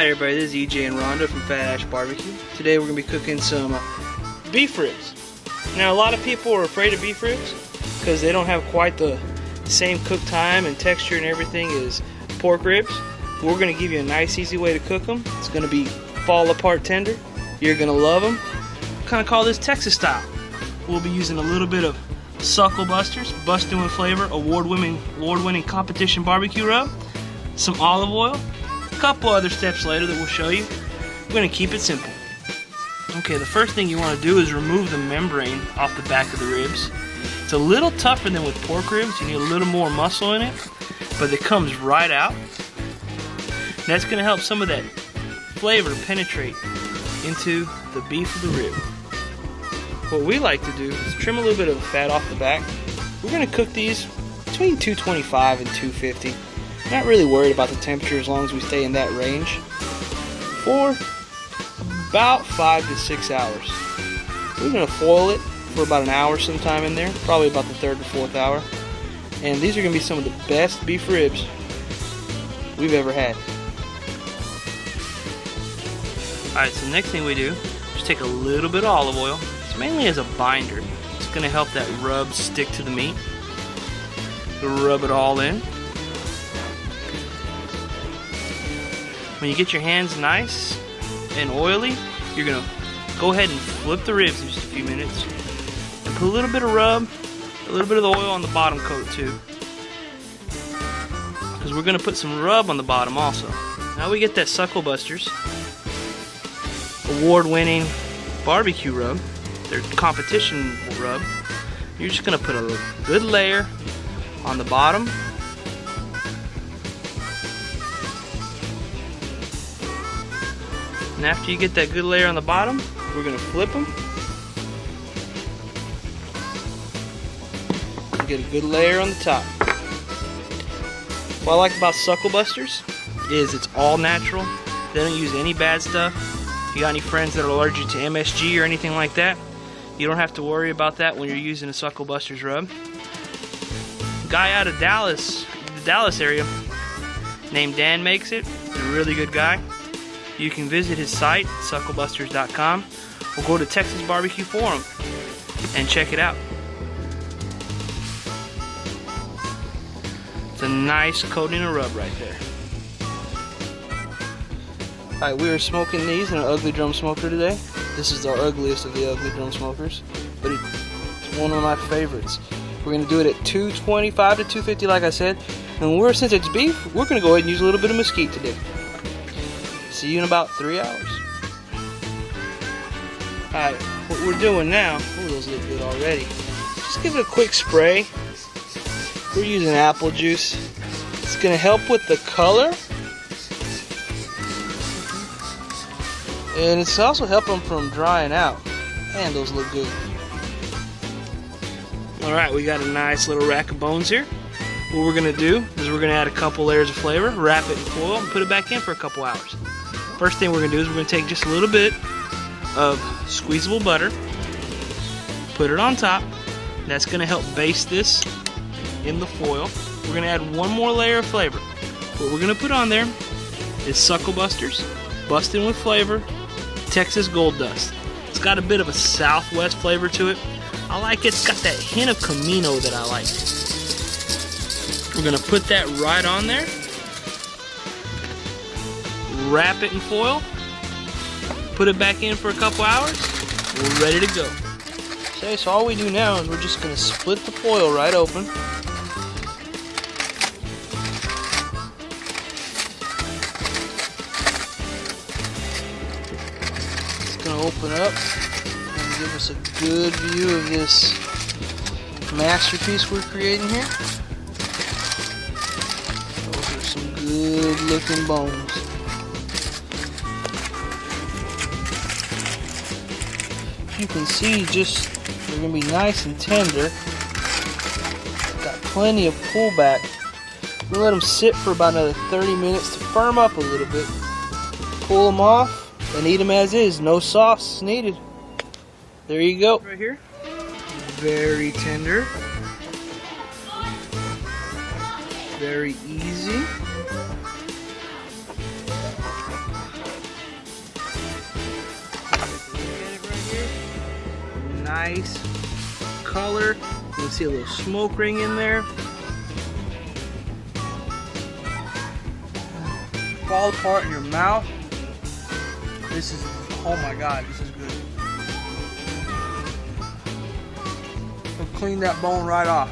Hi everybody, this is EJ and Rhonda from Ash BBQ. Today we're going to be cooking some beef ribs. Now a lot of people are afraid of beef ribs because they don't have quite the same cook time and texture and everything as pork ribs. We're going to give you a nice easy way to cook them. It's going to be fall apart tender. You're going to love them. Kind of call this Texas style. We'll be using a little bit of SuckleBusters, busting with flavor, award-winning competition barbecue rub, some olive oil, a couple other steps later that we'll show you. We're going to keep it simple. Okay, the first thing you want to do is remove the membrane off the back of the ribs. It's a little tougher than with pork ribs. You need a little more muscle in it, but it comes right out. That's going to help some of that flavor penetrate into the beef of the rib. What we like to do is trim a little bit of the fat off the back. We're going to cook these between 225 and 250. Not really worried about the temperature as long as we stay in that range for about 5 to 6 hours. We're going to foil it for about an hour sometime in there, probably about the 3rd to 4th hour. And these are going to be some of the best beef ribs we've ever had. Alright, so the next thing we do is take a little bit of olive oil. It's mainly as a binder. It's going to help that rub stick to the meat. We'll rub it all in. When you get your hands nice and oily, you're going to go ahead and flip the ribs in just a few minutes and put a little bit of rub, a little bit of the oil on the bottom coat too, because we're going to put some rub on the bottom also. Now we get that SuckleBusters award-winning barbecue rub, their competition rub. You're just going to put a good layer on the bottom. And after you get that good layer on the bottom, we're going to flip them. And get a good layer on the top. What I like about SuckleBusters is it's all natural. They don't use any bad stuff. If you got any friends that are allergic to MSG or anything like that, you don't have to worry about that when you're using a SuckleBusters rub. A guy out of Dallas, the Dallas area, named Dan makes it. He's a really good guy. You can visit his site, SuckleBusters.com, or go to Texas Barbecue Forum and check it out. It's a nice coating of rub right there. Alright, we are smoking these in an ugly drum smoker today. This is our ugliest of the ugly drum smokers, but it's one of my favorites. We're going to do it at 225 to 250 like I said, and since it's beef, we're going to go ahead and use a little bit of mesquite today. See you in about 3 hours. Alright, what we're doing now, oh, those look good already. Just give it a quick spray. We're using apple juice. It's going to help with the color. And it's also helping from drying out. Man, those look good. Alright, we got a nice little rack of bones here. What we're going to do is we're going to add a couple layers of flavor, wrap it in foil, and put it back in for a couple hours. First thing we're going to do is we're going to take just a little bit of squeezable butter, put it on top. That's going to help baste this in the foil. We're going to add one more layer of flavor. What we're going to put on there is SuckleBusters, busting with flavor, Texas Gold Dust. It's got a bit of a Southwest flavor to it. I like it. It's got that hint of Camino that I like. We're going to put that right on there. Wrap it in foil, put it back in for a couple hours, we're ready to go. Okay, so all we do now is we're just going to split the foil right open. It's going to open up and give us a good view of this masterpiece we're creating here. Those are some good looking bones. You can see they're going to be nice and tender. Got plenty of pullback. We'll let them sit for about another 30 minutes to firm up a little bit. Pull them off and eat them as is. No sauce needed. There you go. Right here. Very tender. Very easy. here. Nice color. You can see a little smoke ring in there. Fall apart in your mouth. This is, oh my God, this is good. It'll clean that bone right off.